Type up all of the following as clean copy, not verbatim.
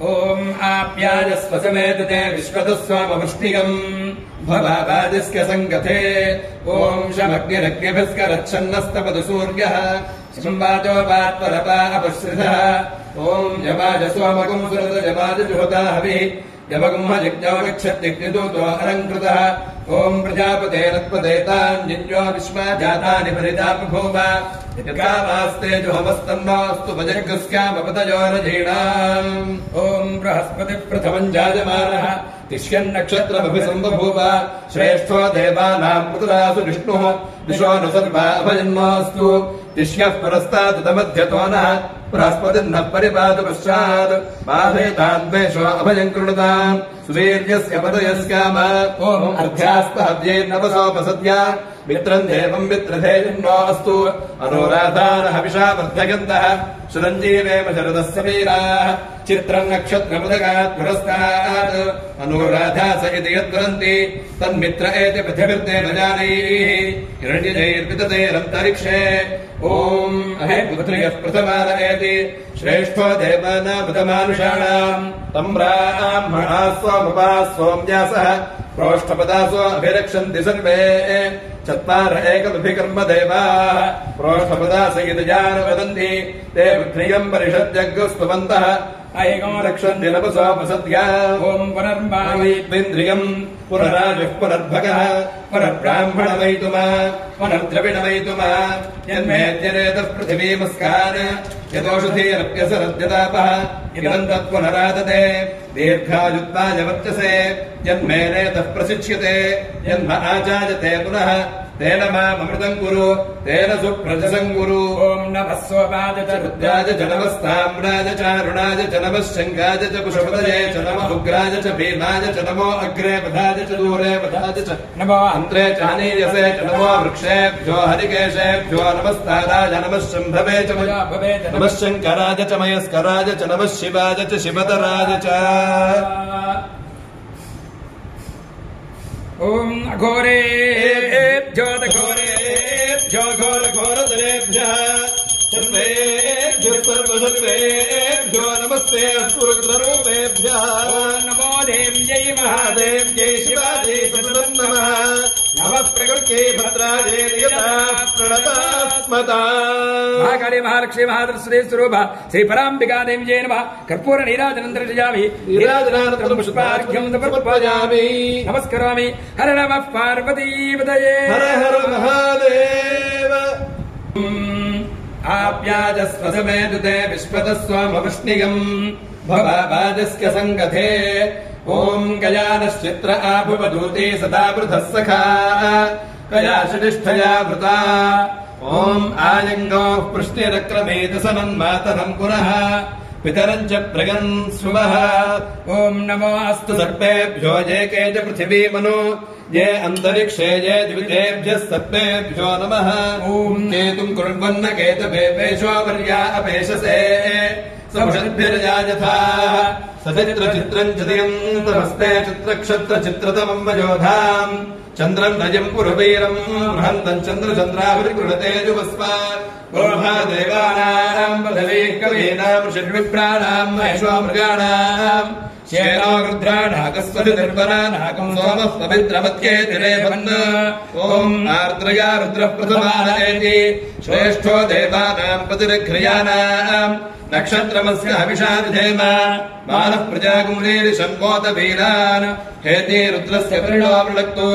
ओम आप्यायस्वसमेतते विश्वतस्वामवृष्टिकम् भवाबादिस्य सङ्गते ओम शमग्निरग्निभिस्करच्छन्नस्तपदु सूर्यः संवाजो वात्परपा अपश्रितः ओम यवाजसोमगुम् सुरतजवाजजुहता हविः यवगुम्हजिज्ञो गच्छत्यग्निदूतो अलङ्कृतः ओम प्रजापते रत्पदेतान्यज्ञो विश्वा जातानि परितापभूव यत्कामास्ते जुहमस्तन्नोऽस्तु भजग्स्कामपतयोरजीणाम् ओम बृहस्पति प्रथमम् जायमानः तिष्यन्नक्षत्रमभिसम्बभूव श्रेष्ठो देवानाम् पुत्रासु विष्णुः दिशो नु सर्वा अभजन्मोऽस्तु तिष्यः पुरस्तादुतमध्यतो नः बृहस्पतिर्नः परिपातु पश्चात् बाधेताद्वेषो अभजम् कृणुताम् सुवीर्यस्य पदयस्काम ओम अर्ध्यास्तहव्यैर्नवसोपसद्या मित्रम् देवम् मित्रधेयन्नो अस्तु अनुराधानः हविषा वर्धयन्तः सुरञ्जीवेम शरदस्य वीराः चित्रम् नक्षत्रमुदगात् पुरस्तात् अनुराधा स इति यद्वदन्ति तन्मित्र एति पृथिविर्देव जानैः हिरण्यजैर्विततेरन्तरिक्षे ओम अहे पुत्र्यः प्रथमानयति श्रेष्ठो देवानामृतमानुषाणाम् तम् ब्राह्मणाः सोमपाः सोम्यासः प्रोष्ठपदासो अभिरक्षन्ति सर्वे चत्वार एकमभिकर्म देवाः प्रोष्ठपदास इति जानवदन्ति ते पृथ्व्यम् परिषद्यग्स्तुवन्तः ऐकम् रक्षन्ति नपसोपसद्या ओम पुनर्माविन्द्रियम् पुनराजुः पुनर्भगः पुनर्ब्राह्मणमैतुमा पुनर्द्रविणमैतुमा यन्मेद्यनेतः पृथिवीमस्कान् यदोषधीरप्यसरद्यतापः इदम् तत्पुनरादते दीर्घायुत्वाय वर्चसे यन्मेनेतः प्रशिक्ष्यते यन्म आचार्यते पुनः तेन मामृतम् कुरु तेन सुप्रजसम् कुरु ओम नमः सोमाय च रुद्राय च नमस्ताम्राय च अरुणाय च नमः शङ्गाय च पुष्पपतये च नमः उग्राय च भीमाय च नमो अग्रे वधाय च दूरे वधाय च नमो अन्त्रे च अनीयसे च नमो वृक्षेभ्यो हरिकेशेभ्यो नमस्ताराय नमः शम्भवे च नमः शङ्कराय च मयस्कराय च नमः शिवाय च शिवतराय च ओम अघोरेभ्यो घोरेभ्यो घोरघोरतरेभ्यः सर्वेभ्यो सर्वसर्वेभ्यो नमस्ते अस्फुरुद्ररूपेभ्यः नमो देव्यै महादेव्यै शिवायै सततं नमः नमः प्रकृत्यै भद्रायै नियता प्रणतास्मता महाकाली महालक्ष्मी महादृश्री स्वरूपा श्री पराम्बिका देव्यै नमः कर्पूर नीराजनं दर्शयामि नीराजनानन्तरं पुष्पार्घ्यं समर्पयामि नमस्करोमि हर नमः पार्वतीपतये हर हर महादेव आप्याजस्वसमेतुते विश्वतस्वामवृष्णिकम् भवाबाजस्य सङ्गते ओम गयानश्चित्र आभुवदूते सदा वृधः सखा कयाशिष्ठया वृता ओम आयङ्गोः पृष्टिरक्रमेत सनन्मातरम् पुनः पितरम् च प्रगन् सुवः ओम नमो अस्तु सर्पेभ्यो ये के च पृथिवीमनो ये अन्तरिक्षे ये द्वितेभ्यः सर्पेभ्यो नमः ओम केतुम् कुर्वन्न केतवेपेशो वर्या अपेशसे समुषद्भिर्यायथा सचित्रचित्रम् चतयम् तमस्ते चित्रक्षत्रचित्रतमम् वयोधाम् चन्द्रम् रजम् पुरवीरम् बृहन्तम् चन्द्रचन्द्राभिर्गृहते जुवस्व देवानाम् पदवीः कवीनाम् षड्विप्राणाम् महेशो मृगाणाम् श्येनो रुद्राणाकस्वति निर्वरानाकम् सोमः पवित्रमत्ये तिरेवन् ओम आर्द्रया रुद्रः प्रथमानयति श्रेष्ठो देवानाम् पतिर्घ्रियाणाम् नक्षत्रमस्य हविषा विधेम मानः प्रजाकुम्रीरिषन्मोत वीरान् हेति रुद्रस्य परिणो वृणक्तु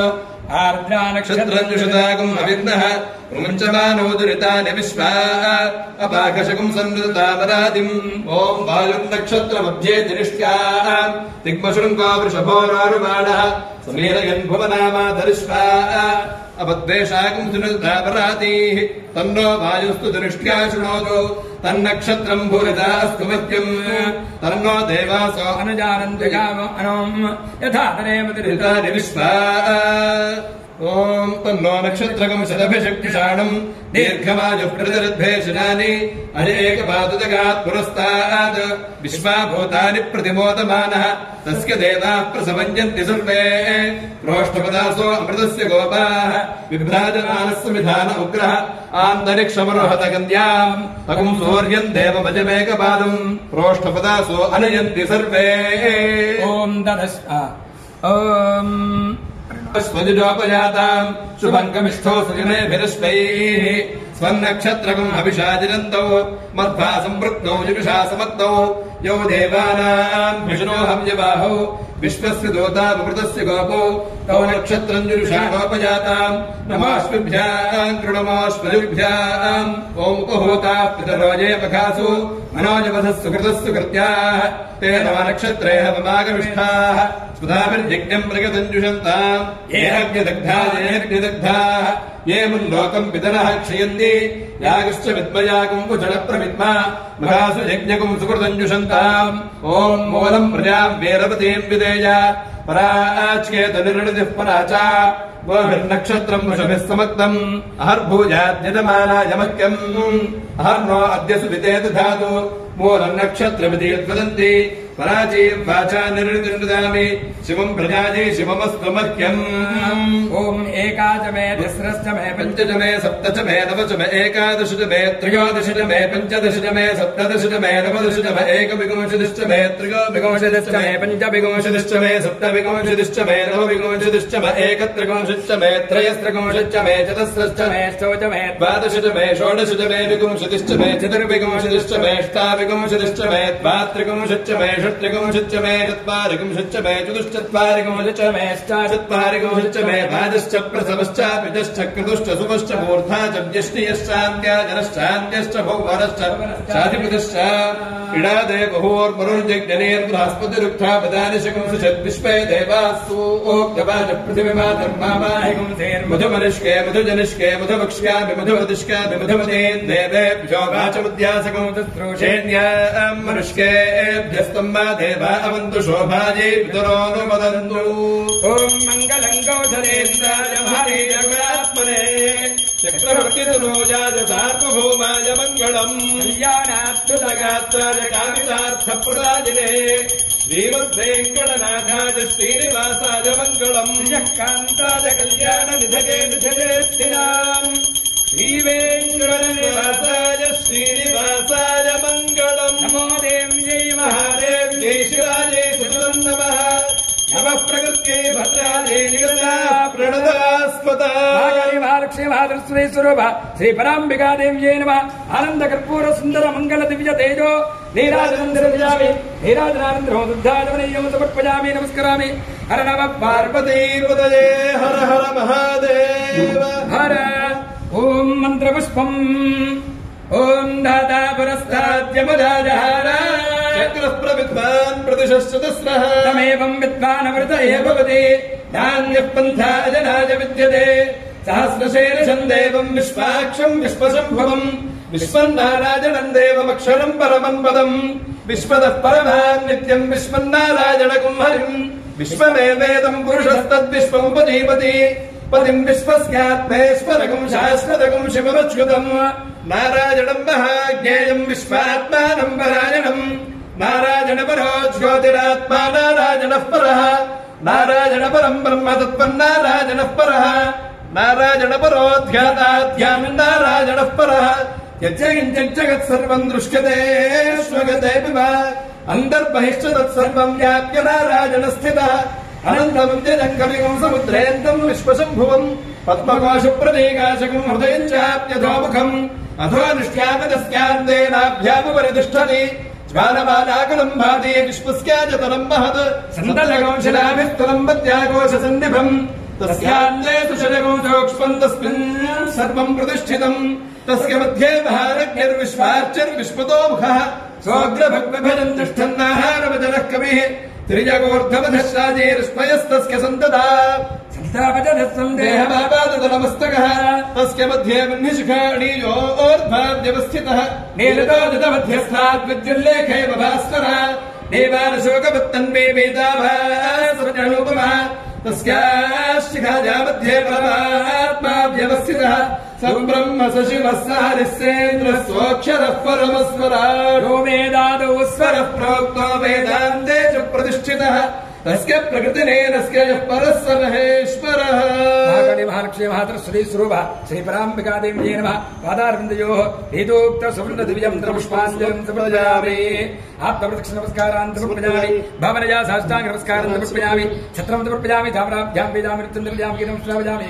आर्द्रा नक्षत्रञ्जुषताकुम् अविन्दः रुमञ्चमानोदुरितानि विश्वा अपाकशकुम् सन्नृतामरादिम् ओम वायुर्नक्षत्रमध्ये दिनिष्ट्याम् दिग्मशृङ्गो वृषभोरारुबाणः समीरयन् भुवनामाधरिष्वा अपद्वेषाकुम् सुनृतापरातीः तन्नो वायुस्तु दृष्ट्या शृणोतु तन्नक्षत्रम् भूरिदास्तु मह्यम् तन्नो देवासो अनुजानन्ति गावो अनोम् यथा तरेमतिरितानि विश्वा ఓం తన్నో నక్షత్రకం శతభిషక్షాణం దీర్ఘమాయుః ప్రతిరద్భేషణాని అనేకపాదుజగాత్ పురస్తాద్ విశ్వాభూతాని ప్రతిమోదమానః తస్య దేవాః ప్రసవంజంతి సర్వే ప్రోష్ఠపదాసో అమృతస్య గోపాః విభ్రాజమానస్య విధాన ఉగ్రః ఆంతరిక్షమరోహత గంధ్యాం తగుం సూర్యం దేవమజమేకపాదం ప్రోష్ఠపదాసో అనయంతి సర్వే. ఓం ఓం స్వజోపజాతాం శుభంకమిష్ఠో సృజనేభిరశ్వైః స్వన్నక్షత్రకం అభిషాజినంతౌ మధ్వా సంపృక్తౌ యుషా సమక్తౌ యో దేవానాం విష్ణోహం యబాహౌ విశ్వస్య దూతామృతస్య గోపో తౌ నక్షత్రం యుషానోపజాతాం నమాస్మిభ్యాం కృణమాస్మజుభ్యాం ఓం ఉపహూతాః పితరోజే పఖాసు మనోజవధస్సు కృతస్సు కృత్యాః తే నవ నక్షత్రే హవమాగమిష్ఠాః స్వధాభిర్యజ్ఞం ప్రగతంజుషంతాం ఏ అగ్నిదగ్ధాः ఏ ముల్లోకం పితరః క్షయంతి యాగశ్చ విద్మయాగం కుజల ప్రవిద్మా మహాసు యజ్ఞకం సుకృతంజుషంతాం. ఓం మూలం ప్రజాం వీరవతీం విదేయ పరాచ్కేత నిర్ణదిః పరాచా గోభిర్నక్షత్రం వృషభిः సమక్తం అహర్భూజాద్యజమానాయ మహ్యం అహర్నో అద్య సువితే దధాతు మూలం నక్షత్రమితి యద్వదంతి పరాచీం వాచా నిర్ణిదామి శివం ప్రజాజీ శివమస్తు మహ్యం. ఓం ఏకాచ మే తిస్రశ్చ మే పంచచ మే సప్తచ మే నవచ మే ఏకాదశచ మే త్రయోదశచ మే పంచదశచ మే సప్తదశచ మే నవదశచ మే ఏకవింశతిశ్చ మే త్రయోవింశతిశ్చ మే పంచవింశతిశ్చ మే సప్తవింశతిశ్చ మే నవవింశతిశ్చ మే ఏకత్రివింశతిశ్చ మే త్రయస్త్రివింశతిశ్చ మే చతుస్రశ్చ మే అష్టౌచ మే ద్వాదశచ మే షోడశచ మే వింశతిశ్చ మే చతుర్వింశతిశ్చ మే అష్టావింశతిశ్చ మే ద్వాత్రివింశతిశ్చ మే షట్త్రివింశతిశ్చ మే చత్వారివింశతిశ్చ మే చతుశ్చత్వారివింశతిశ్చ మే అష్టాచత్వారివింశతిశ్చ మే ద్వాదశ్చ ప్రసవశ్చ పితశ్చ క్రతుశ్చ సుమశ్చ మూర్ధా చ వ్యష్టియశ్చాన్త్యా జనశ్చాన్యశ్చ భౌవరశ్చ చాధిపతిశ్చ ఇడాదే బహూర్మరుర్జగ్నేర్బృహస్పతిరుక్తా పదాని శకంసుషద్ విశ్వే దేవాస్సు ఓక్తవాచ పృథివీమా ధర్మామాహికం మధుమనిష్కే మధుజనిష్కే మధువక్ష్యామి మధువదిష్కామి మధుమతే దేవేభ్యో వాచముద్యాసకం తత్రోషేణ్యాం మనుష్కేభ్యస్తం మా దేవా అవంతు శోభాజే పితరోనుమదంతు. ఓం మంగళం కౌశలేంద్రాయ మహనీయగుణాత్మనే చక్రవర్తితనూజాయ సార్వభౌమాయ మంగళం కళ్యాణాత్మజగాత్రాయ కామితార్థప్రదాయినే శ్రీమద్వేంకటనాథాయ శ్రీనివాసాయ మంగళం కాంతాయ కళ్యాణ నిధగే నిధగేత్తినాం శ్రీవేంకటనివాసాయ శ్రీనివాసాయ మంగళం. నమో దేవ్యై మహాదేవ్యై శివాజై సుతం నమః నమః ప్రకృత్యై భద్రాజై నిగతా ప్రణదాస్మత మహాలక్ష్మీ మహాదృశ్వే స్వరూప శ్రీ పరాంబికా దేవ్యై నమః ఆనంద కర్పూర సుందర మంగళ దివ్య తేజో నీరాజనందరజామి నీరాజనానందరో దుగ్ధాజమనీయం సమర్పయామి నమస్కరామి. హర నమ పార్వతీపతయే హర హర మహాదేవ హర. ఓం మంత్రపుష్పం ఓం దాతా పురస్తాద్యముదాజహార చక్రః ప్రవిద్వాన్ ప్రతిశశ్చతుస్రః తమేవం విద్వానమృత భవతి ధాన్యః పంథా జనాయ విద్యతే సహస్రశీర్షం దేవం విశ్వాక్షం విశ్వశంభవం విశ్వన్నారాయణం దేవమక్షరం పరమం పదం విశ్వదః పరమాన్ నిత్యం విశ్వన్నారాయణకం హరిం విశ్వమేవేదం పురుషస్తద్విశ్వముపజీవతి పతిం విశ్వస్యాత్మేశ్వరకం శాశ్వతకం శివమచ్యుతం నారాయణం మహాజ్ఞేయం విశ్వాత్మానం పరాయణం నారాయణ పరో జ్యోతిరాత్మా నారాయణః పరః నారాయణ పరం బ్రహ్మ తత్పన్నారాయణః పరః నారాయణ పరోధ్యాతాధ్యానం నారాయణః పరః యజ్జగత్సర్వం దృశ్యతే స్వగతే అంతర్బహిశ్చ తత్సర్వం వ్యాప్య నారాయణ స్థితః అనంతం జగం సముద్రేంతం విశ్వశంభువం పద్మకోశ ప్రదేకాశకం హృదయం చాప్యధోముఖం అధోనుష్ట్యాపదస్యాందేనాభ్యాముపరితిష్టతి జ్వాలమాలాకులం భాతి విశ్వస్యాజతరం మహత్ సంతలకోశలాభిస్తలం పద్యాకోశ సన్నిభం తస్యాంతే సుషజకం సూక్ష్మం తస్మిన్ సర్వం ప్రతిష్ఠితం తస్య మధ్యే మహారజ్ఞర్విశ్వార్చర్విశ్వతో ముఖః సోగ్రభగ్విభజన్ తిష్టన్నాహారవజనః కవిః త్రిజగోర్ధమధశ్రాజేర్స్మయస్తస్య సంతదా సంతాపజనస్సం దేహమాపాదతలమస్తకః తస్య మధ్యే వహ్నిశిఖాణీయోర్ధ్వాద్యవస్థితః నీలతోదితమధ్యస్థాద్విద్యుల్లేఖేవ భాస్కరः దేవానశోకవత్తన్మే వేదాభాస్వరూపమः तस्याशिखाया मध्ये परमात्मा व्यवस्थितः स ब्रह्म स शिवः स हरिश्चेन्द्रः सोऽक्षरः परमस्वराट् यो वेदादौ स्वरः प्रोक्तो वेदान्ते च प्रतिष्ठितः तस्य प्रकृतिनेनस्य यः परः स महेश्वरः महाकाली महालक्ष्मी महातरस्वती स्वरूप श्री पराम्बिका देव्यै नमः पादारविन्दयोः वेदोक्त सुवर्ण दिव्यं पुष्पाञ्जलिं समर्पयामि आत्मप्रदक्षिण नमस्कारान् समर्पयामि भावनया साष्टांग नमस्कारान् समर्पयामि छत्रं समर्पयामि धामराभ्यां वेदामि नृत्यं गीतं श्रावयामि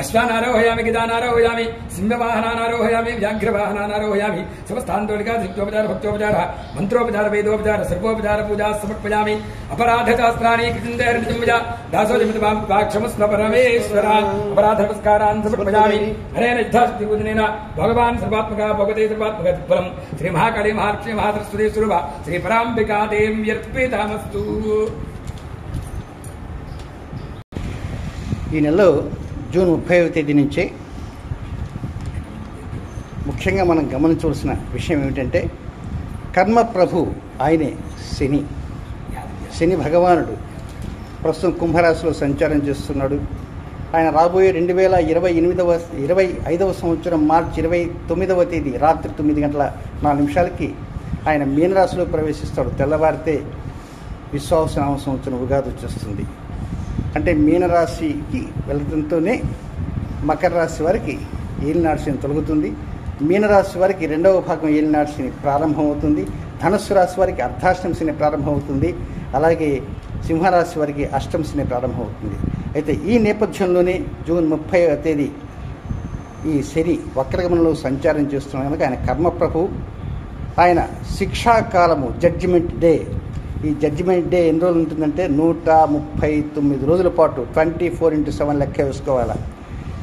अश्वानारोहयामि गिदानारोहयामि सिंहवाहनानारोहयामि व्याघ्रवाहनानारोहयामि समस्तान्दोलिका धृत्योपचार भक्तोपचार मंत्रोपचार वेदोपचार सर्वोपचार पूजा समर्पयामि अपराधशास्त्राणि कृतिन्दयर्निजम्बुजा दासोजमितवाक्षमस्व परमेश्वर अपराध नमस्कारान् समर्पयामि हरेण यथाशक्ति पूजनेन भगवान् सर्वात्मका भगवते सर्वात्मक फलं श्री महाकाली महालक्ष्मी महासरस्वती स्वरूप श्री पराम्बिका देव्यर्पितमस्तु। ఈ నెలలో జూన్ 30వ తేదీ నుంచి ముఖ్యంగా మనం గమనించవలసిన విషయం ఏమిటంటే కర్మ ప్రభు ఆయనే శని భగవానుడు ప్రస్తుతం కుంభరాశిలో సంచారం చేస్తున్నాడు. ఆయన రాబోయే 2025వ సంవత్సరం మార్చి 29వ తేదీ రాత్రి 9:04 ఆయన మీనరాశిలో ప్రవేశిస్తాడు. తెల్లవారితే విశ్వావసనామ సంవత్సరం ఉగాది వచ్చేస్తుంది. అంటే మీనరాశికి వెళ్ళడంతోనే మకర రాశి వారికి ఏలినాడు శని తొలగుతుంది. మీనరాశి వారికి 2వ భాగం ఏలినాడు శని ప్రారంభమవుతుంది. ధనుస్సు రాశి వారికి అర్ధాష్టమ శని ప్రారంభమవుతుంది. అలాగే సింహరాశి వారికి అష్టమ శని ప్రారంభమవుతుంది. అయితే ఈ నేపథ్యంలోనే జూన్ 30వ తేదీ ఈ శని వక్రగమనంలో సంచారం చేస్తున్నాడు కనుక ఆయన కర్మప్రభు. ఆయన శిక్షాకాలము జడ్జిమెంట్ డే. ఈ జడ్జిమెంట్ డే ఎన్ని రోజులు ఉంటుందంటే 139 రోజుల పాటు 24/7 లెక్క వేసుకోవాలి.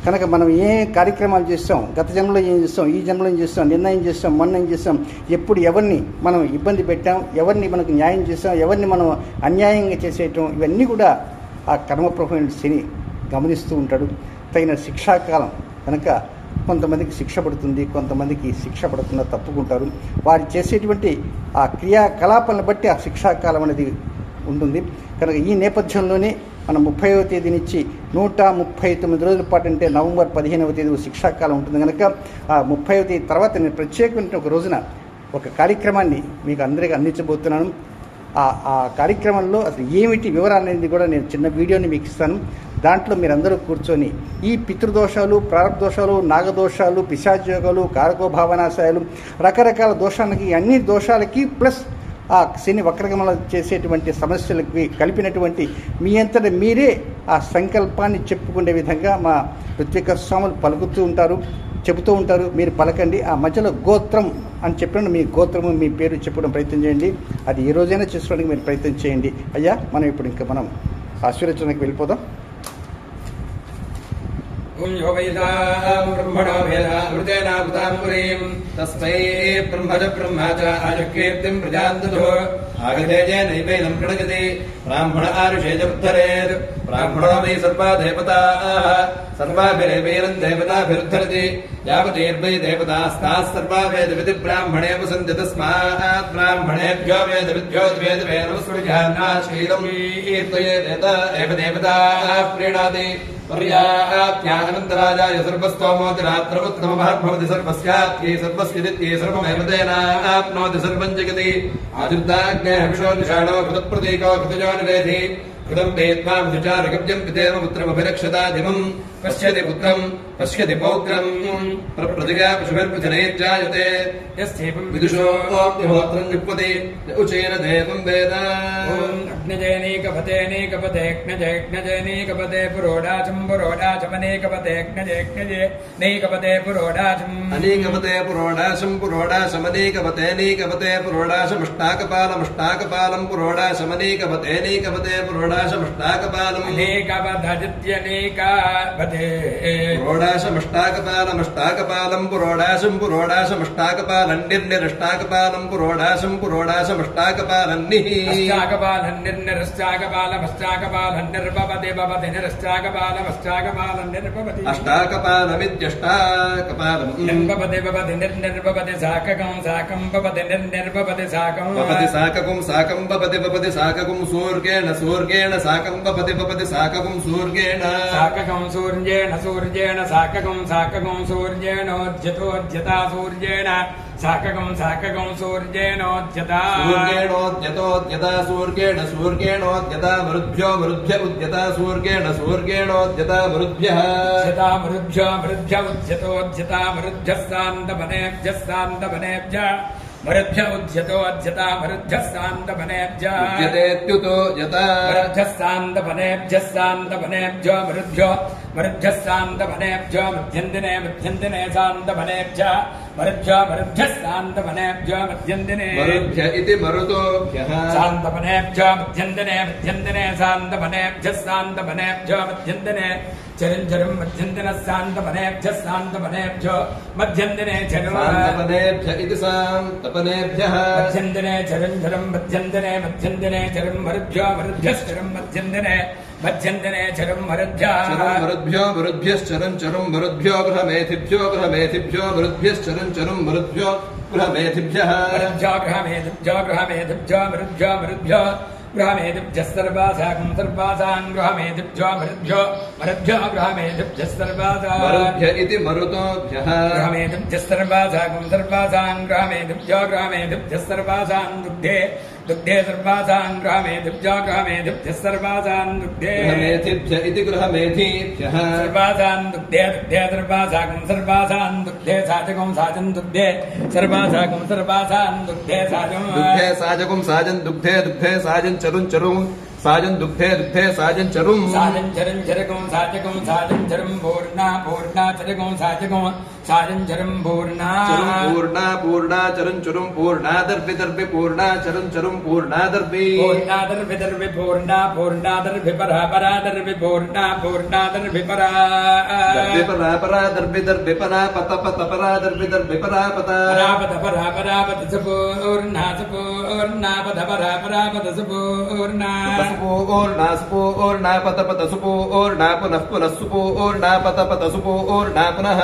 కనుక మనం ఏ కార్యక్రమాలు చేస్తాం, గత జన్మలో ఏం చేస్తాం, ఈ జన్మలో ఏం చేస్తాం, నిన్న ఏం చేస్తాం, మొన్న ఏం చేస్తాం, ఎప్పుడు ఎవరిని మనం ఇబ్బంది పెట్టాం, ఎవరిని మనకు న్యాయం చేస్తాం, ఎవరిని మనం అన్యాయంగా చేసేయటం, ఇవన్నీ కూడా ఆ కర్మప్రభు శని గమనిస్తూ ఉంటాడు. తగిన శిక్షాకాలం కనుక కొంతమందికి శిక్ష పడుతుంది, కొంతమందికి శిక్ష పడకుండా తప్పుకుంటారు. వారు చేసేటువంటి ఆ క్రియాకలాపాలను బట్టి ఆ శిక్షాకాలం అనేది ఉంటుంది. కనుక ఈ నేపథ్యంలోనే మనం 30వ తేదీ నుంచి 139 రోజుల పాటు అంటే నవంబర్ 15వ తేదీ శిక్షాకాలం ఉంటుంది. కనుక ఆ 30వ తేదీ తర్వాత నేను ప్రత్యేకమైన ఒక రోజున ఒక కార్యక్రమాన్ని మీకు అందరికీ అందించబోతున్నాను. ఆ కార్యక్రమంలో అసలు ఏమిటి వివరాలు అనేది కూడా నేను చిన్న వీడియోని మీకు ఇస్తాను. దాంట్లో మీరందరూ కూర్చొని ఈ పితృదోషాలు, ప్రారంభదోషాలు, నాగదోషాలు, పిశాచయోగాలు, కారకోభావనాశయాలు, రకరకాల దోషాలకి, అన్ని దోషాలకి ప్లస్ ఆ శని వక్రగమనం చేసేటువంటి సమస్యలకి కలిపినటువంటి మీ అంతటా మీరే ఆ సంకల్పాన్ని చెప్పుకునే విధంగా మా ఋత్విక స్వాములు చెబుతూ ఉంటారు. మీరు పలకండి. ఆ మధ్యలో గోత్రం అని చెప్పినప్పుడు మీ గోత్రము, మీ పేరు చెప్పడం ప్రయత్నం చేయండి. అది ఏ రోజైనా చేసుకోవడానికి మీరు ప్రయత్నం చేయండి. అయ్యా మనం ఇప్పుడు ఇంకా మనం ఆశీర్వచనకి వెళ్ళిపోదాం. ब्रह्मणो वेदामृतेनाभूताम्बुरीम् तस्मै ब्रह्मज ब्रह्मा च आयुकीर्तिम् प्रजान्तुः आगतेजेनैवैनम् प्रणगति ब्राह्मण आरुषेजमुद्धरेत् ब्राह्मणो वै सर्वा देवताः सर्वाभिरेवैनम् देवताभिरुद्धरति यावतीर्वै देवतास्ताः सर्वा वेदविधि ब्राह्मणे वसन्ति तस्मात् ब्राह्मणेभ्यो वेदविद्भ्यो वेदवेनमस्मृजान्नाशीलम् कीर्तयेत् एव देवताः प्रीणाति पर्याप्त्यानन्तराजाय सर्वस्तोमोतिरात्रमुत्तमः भवति सर्वस्यात्यै सर्वस्य नित्यै सर्वमेव तेनाप्नोति सर्वं जगति आदिर्दाग्नेः विशोनिषाणो कृतप्रतीको कृतजो निवेधि कृतं वेत्त्वां विचारगव्यं पितेव पुत्रमभिरक्षतादिमम् पश्यति पुत्रम् पश्यति पौत्रम् प्रप्रतिगा पशुभिर्वचनैर्जायते यस्यैवं विदुषोऽप्यहोत्रं निपुति उचेन देवं वेद अग्नजयनेकपतेऽग्नजयज्ञजयनेकपते पुरोडाचमनेकपतेऽग्नजयज्ञजयनेकपते पुरोडाचम् अनेकपते पुरोडाशमनेकपतेऽनेकपते पुरोडाशमष्टाकपालमष्टाकपालम् पुरोडाशमनेकपतेऽनेकपते पुरोडाशमष्टाकपालम् अनेकपदादित्यनेकापते पुरोडाशमष्टाकपालमष्टाकपालम् पुरोडाशम् पुरोडाशमष्टाकपालम् निर्निरष्टाकपालम् पुरोडाशम् पुरोडाशमष्टाकपालम् अष्टाकपालन्निर्निरष्टाकपालमष्टाकपालम् निर्भवति भवति निरष्टाकपालमष्टाकपालम् निर्भवति अष्टाकपालमित्यष्टाकपालम् निर्भवति भवति निर्निर्भवति साककं साकं भवति निर्निर्भवति साकं भवति साककुं साकं भवति भवति साककुं सूर्येण सूर्येण साकं भवति भवति साककुं सूर्येण साककं सूर्येण सूर्येण साककं साककं सूर्येणोद्यतोद्यता सूर्येण साककं साककं सूर्येणोद्यता सूर्येणोद्यतोद्यता सूर्येण सूर्येणोद्यता मरुद्भ्यो मरुद्भ्य उद्यता सूर्येण सूर्येणोद्यता मरुद्भ्यः उद्यता मरुद्भ्यो मरुद्भ्य उद्यतोद्यता मरुद्भ्यः सान्तवनेभ्यः सान्तवनेभ्यः मरुद्भ्य उद्यतोद्यता मरुद्भ्यः सान्तवनेभ्यः उद्यतेत्युतो यता मरुद्भ्यः सान्तवनेभ्यः सान्तवनेभ्यो मरुद्भ्यो मरुद्भ्यः सान्तवनेभ्यो मध्यन्दिने मध्यन्दिने सान्तवनेभ्यः मरुद्भ्यो मरुद्भ्यः सान्तवनेभ्यो मध्यन्दिने मरुद्भ्य इति मरुतोभ्यः सान्तवनेभ्यो मध्यन्दिने मध्यन्दिने सान्तवनेभ्यः सान्तवनेभ्यो मध्यन्दिने चरञ्चरम् मध्यन्दिनः सान्तवनेभ्यः सान्तवनेभ्यो मध्यन्दिने सान्तवनेभ्य इति सान्तवनेभ्यः मध्यन्दिने चरञ्चरम् मध्यन्दिने मध्यन्दिने चरम् मरुद्भ्यो मरुद्भ्यश्चरम् मध्यन्दिने मध्यन्दिने चरम् मरुद्भ्यः मरुद्भ्यो मरुद्भ्यश्चरम् चरम् मरुद्भ्यो गृहमेथिभ्यो गृहमेथिभ्यो मरुद्भ्यश्चरम् चरम् मरुद्भ्यो गृहमेथिभ्यः मरुद्भ्यो गृहमेधिभ्यो गृहमेधिभ्यो मरुद्भ्यो मरुद्भ्यो गृहमेधिभ्यः सर्वासाकं सर्वासां गृहमेधिभ्यो मरुद्भ्यो मरुद्भ्यो गृहमेधिभ्यः सर्वासां मरुद्भ्य इति मरुतोभ्यः गृहमेधिभ्यः सर्वासाकं सर्वासां गृहमेधिभ्यो गृहमेधिभ्यः सर्वासां दुग्धे दुग्धे सर्वासां गृहमेधिभ्यो गृहमेधिभ्यः सर्वासां दुग्धे गृहमेथिभ्य इति गृहमेधिभ्यः सर्वासां दुग्धे दुग्धे सर्वासाकं सर्वासां दुग्धे साचकं साचन् दुग्धे सर्वासाकं सर्वासां दुग्धे साचम् दुग्धे साजकुं साजन् दुग्धे दुग्धे साजन् चरुं चरुं साजन् दुग्धे दुग्धे साजन् चरुं साजन् चरन् चरकं साचकं साजन् चरं पूर्णा पूर्णा चरकं साचकं साजन् चरं पूर्णा चरुं पूर्णा पूर्णा चरुं चरुं पूर्णा दर्भि दर्भि पूर्णा चरुं चरुं पूर्णा दर्भि पूर्णा दर्भि दर्भि पूर्णा पूर्णा दर्भि परा परा दर्भि पूर्णा पूर्णा दर्भि परा दर्भि परा परा दर्भि दर्भि परा पत पत परा दर्भि दर्भि परा पता परा पत सुपूर्णा सुपूर्णा पद परा परा पद सुपूर्णा सुपूर्णा सुपूर्णा पत पत सुपूर्णा पुनः पुनः सुपूर्णा पत पत सुपूर्णा पुनः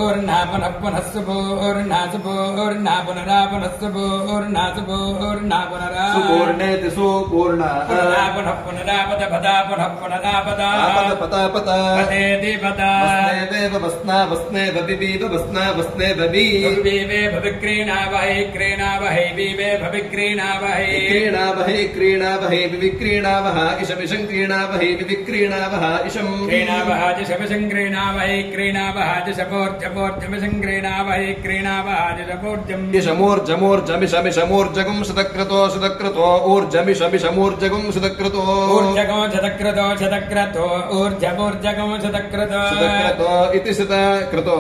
सुपूर्णा पुनः पुनः सुपूर्णा सुपूर्णा पुनरा पुनः सुपूर्णा सुपूर्णा पुनरा सुपूर्णेति सुपूर्णा पुनरा पुनरा पद पदा पुनः पुनरा पदा पद पता पता पदेति पदा वस्नेवेव वस्ना वस्नेव विवीव वस्ना वस्नेव वि विवे भविक्रीणावहै क्रीणावहै विवे भविक्रीणावहै क्रीणावहै क्रीणावहै विविक्रीणावः इशमिशं क्रीणावहै विविक्रीणावः इशं क्रीणावः जशमिशं क्रीणावहै क्रीणावः जशपोर्जपोर्जमिशं क्रीणावहै क्रीणावः जशपोर्जम् इशमूर्जमूर्जमिशमिशमूर्जगुं शतक्रतो शतक्रतो ऊर्जमिशमिशमूर्जगुं शतक्रतो ऊर्जगो शतक्रतो शतक्रतो ऊर्जमूर्जगो शतक्रतो शतक्रतो इति शतक्रतो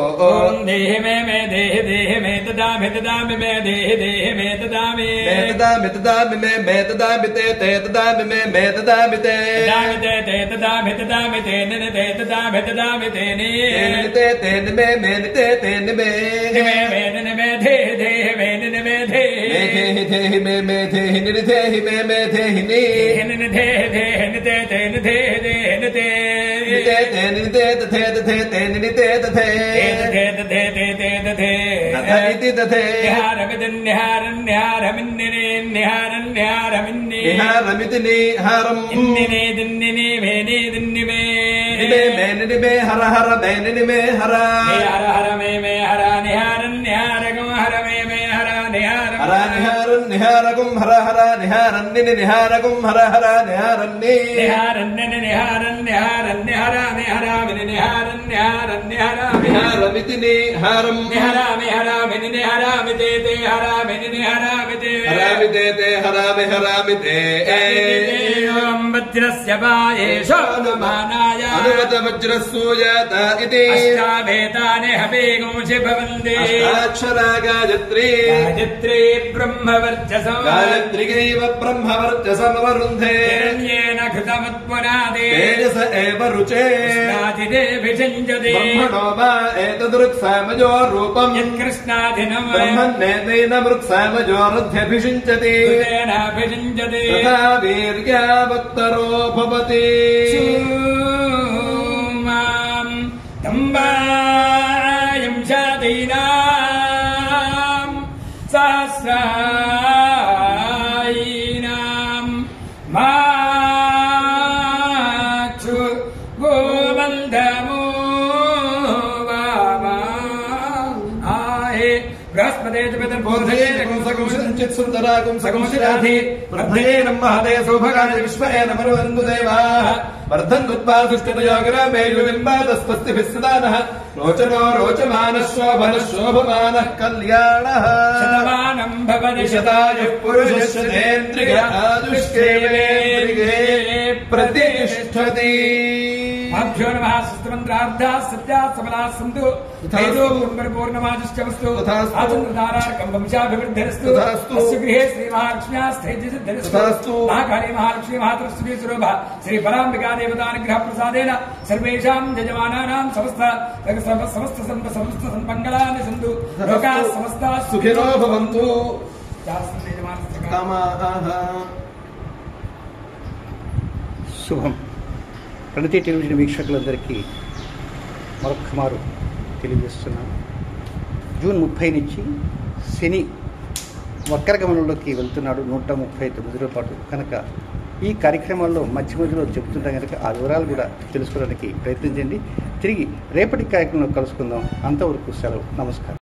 देहि मे देहि मे ददामि ददामि मे देहि मे ददामि ददामि ददामि मे ददामि ते ददामि मे ददामि ते ददामि ते निन ते ददामि ते नि ते तेन मे ते तेन मे निन मे धे मे निन मे धे धेहि मे धेहि निर्धेहि मे धेहि नि निन धे निते ते निधे निते निते ते निते तथे तथे ते निते तथे ते दधे इति तथे निहारमिति निहारम् दिन्निने दिन्निने मेने दिन्निमे मेनि मे हर हर मेनि मे हर हर हर मे हर निहारन् निहारगं हर मे हर निहारं हर निहारन् निहारगं हर हर निहारन्नि निहारगं हर हर निहारन्नि निहारन् निहारन् निहारन् निहारामि हरामि निहारन् निहारन् निहारामि निहारमिति निहारम् निहारामि हरामि निहारामि ते हरामि निहारामि ते हरामिते ते हरामि हरामिते वज्रस्य वायेषानुमानाय अनुमत वज्रसूयत इति अष्टावेतानि हवेगोषि भवन्ति अष्टाक्षरा गायत्री गायत्री ब्रह्मवर्चसो गायत्रिकैव ब्रह्मवर्चसमवरुन्धे हिरण्येन घृतमुत्पुनादे तेजस एव रुचे कृष्णाधिदेभिषिञ्जते ब्रह्मणो वा एतदृक्सामजो रूपम् यत्कृष्णाधिनम् ब्रह्मण्येतेन मृक्सामजोरध्यभिषिञ्चति कृतेनाभिषिञ्जते तथा वीर्यावत्तरो भवति माम् तम्बायं शादीनाम् सहस्रायीनाम् माक्षु गोवन्धमो वामा आहे बृहस्पते च पितर्बोधये सकंसित सुन्दरागुं सकंसिराधि वर्धये नमः सौभगाय विश्वये नमर्वन्तु देवाः वर्धन्त्वा सुष्ठुतयो ग्रामे युविम्बादस्पस्तिभिः सदानः रोचनो रोचमानः शोभनः शोभमानः कल्याणः शतमानं भवति शतायुः पुरुषः शतेन्द्रिय आयुष्येवेन्द्रिये प्रतिष्ठति भ्यो नमः सुस्तमन्त्रार्धाः सत्याः सबलाः सन्तु तेजो पूर्णमादिश्चवस्तु आचन्द्रधारार्कं वंशाभिवृद्धिरस्तु अस्य गृहे श्रीमहालक्ष्म्याः स्थैर्यसिद्धिरस्तु महाकाली महालक्ष्मी महातरस्वी स्वरूपा श्रीपराम्बिका देवतानुग्रह प्रसादेन सर्वेषां यजमानानां समस्त सन्मङ्गलानि सन्तु लोकाः समस्ताः सुखिनो भवन्तु శుభం. ప్రణతి టెలివిజన్ వీక్షకులందరికీ మరొక్క మారు తెలియజేస్తున్నాను. జూన్ 30 నుంచి శని వక్రగమనంలోకి వెళ్తున్నాడు 139 రోజుల పాటు. కనుక ఈ కార్యక్రమాల్లో మధ్య మధ్యలో చెబుతుంటాం కనుక ఆ వివరాలు కూడా తెలుసుకోవడానికి ప్రయత్నించండి. తిరిగి రేపటి కార్యక్రమంలో కలుసుకుందాం. అంతవరకు సెలవు. నమస్కారం.